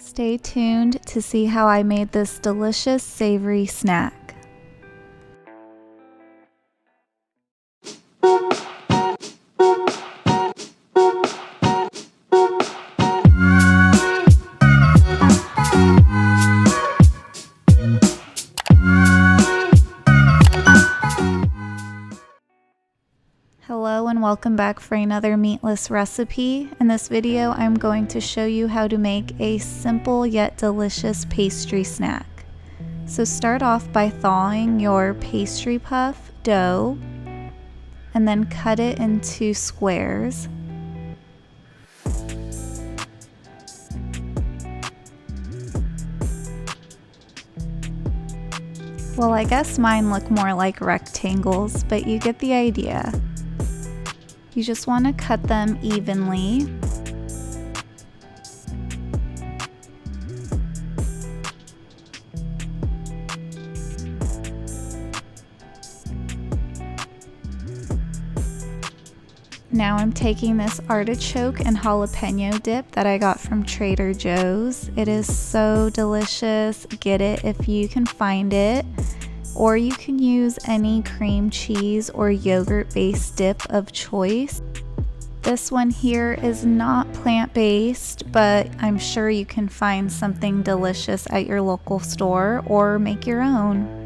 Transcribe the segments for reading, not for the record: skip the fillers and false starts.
Stay tuned to see how I made this delicious savory snack. Hello and welcome back for another meatless recipe. In this video, I'm going to show you how to make a simple yet delicious pastry snack. So start off by thawing your pastry puff dough and then cut it into squares. Well, I guess mine look more like rectangles, but you get the idea. You just want to cut them evenly. Now I'm taking this artichoke and jalapeno dip that I got from Trader Joe's. It is so delicious. Get it if you can find it. Or you can use any cream cheese or yogurt-based dip of choice. This one here is not plant-based, but I'm sure you can find something delicious at your local store or make your own.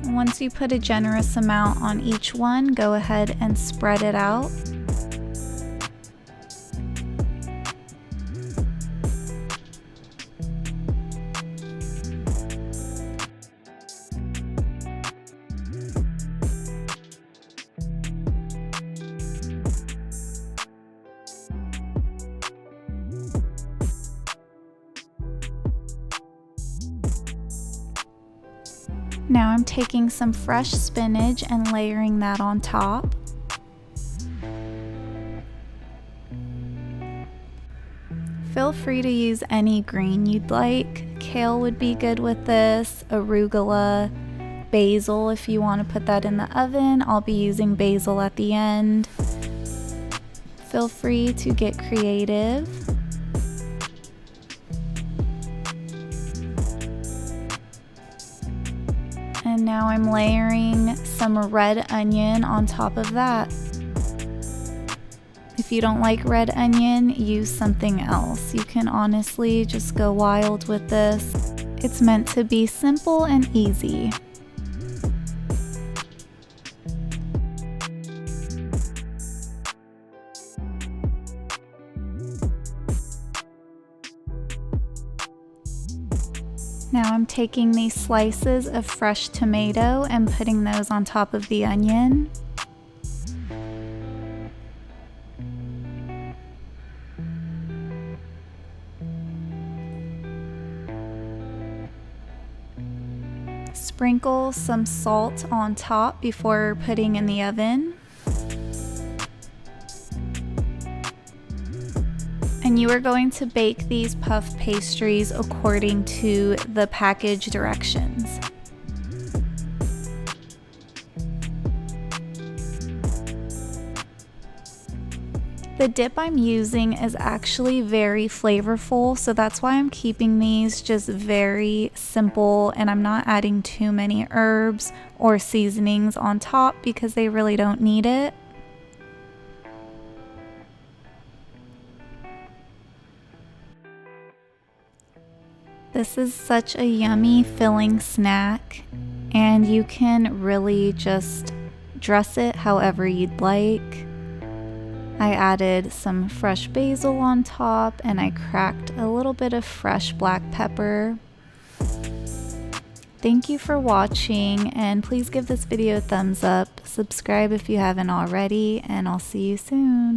Once you put a generous amount on each one, go ahead and spread it out. Now I'm taking some fresh spinach and layering that on top. Feel free to use any green you'd like. Kale would be good with this, arugula, basil if you want to put that in the oven. I'll be using basil at the end. Feel free to get creative. And now I'm layering some red onion on top of that. If you don't like red onion, use something else. You can honestly just go wild with this. It's meant to be simple and easy. Now I'm taking these slices of fresh tomato and putting those on top of the onion. Sprinkle some salt on top before putting in the oven. And you are going to bake these puff pastries according to the package directions. The dip I'm using is actually very flavorful, so that's why I'm keeping these just very simple, and I'm not adding too many herbs or seasonings on top because they really don't need it. This is such a yummy, filling snack, and you can really just dress it however you'd like. I added some fresh basil on top, and I cracked a little bit of fresh black pepper. Thank you for watching, and please give this video a thumbs up, subscribe if you haven't already, and I'll see you soon.